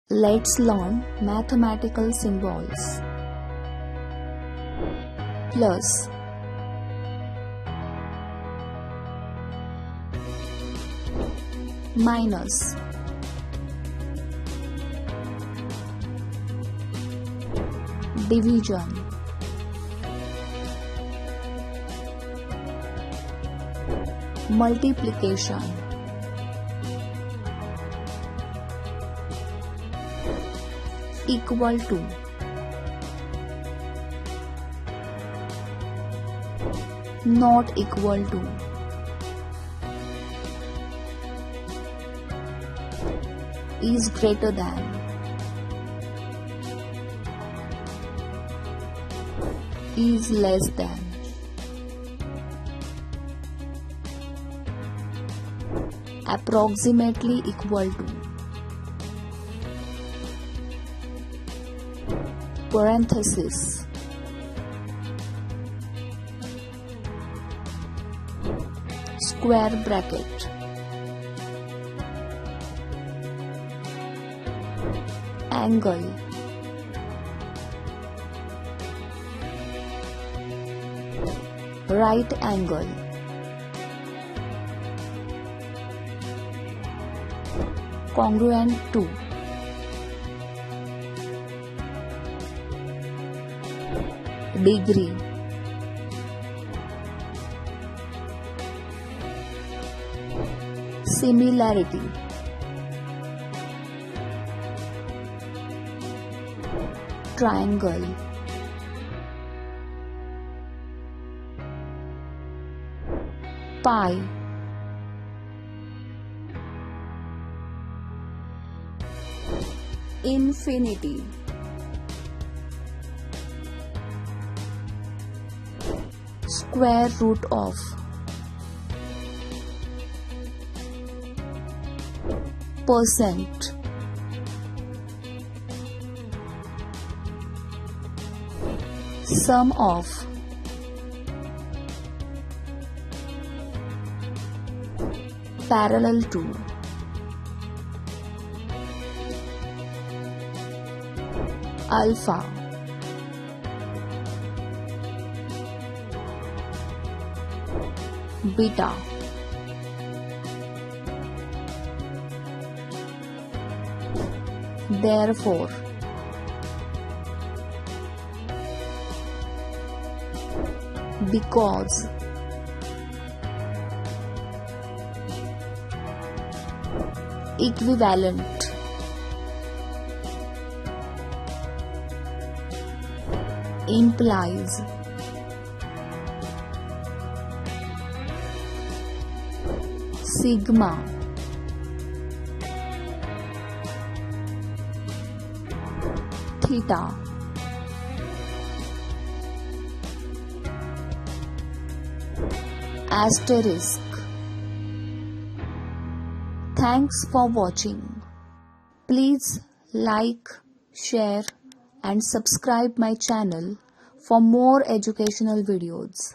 Let's learn mathematical symbols. Plus, minus, division, multiplication, equal to, not equal to, is greater than, is less than, approximately equal to, parenthesis, square bracket, angle, right angle, congruent to, degree, similarity, triangle, pi, infinity, square root of, percent, sum of, parallel to, alpha, beta, therefore, because, equivalent, implies, sigma, theta, asterisk. Thanks for watching. Please like, share and subscribe my channel for more educational videos.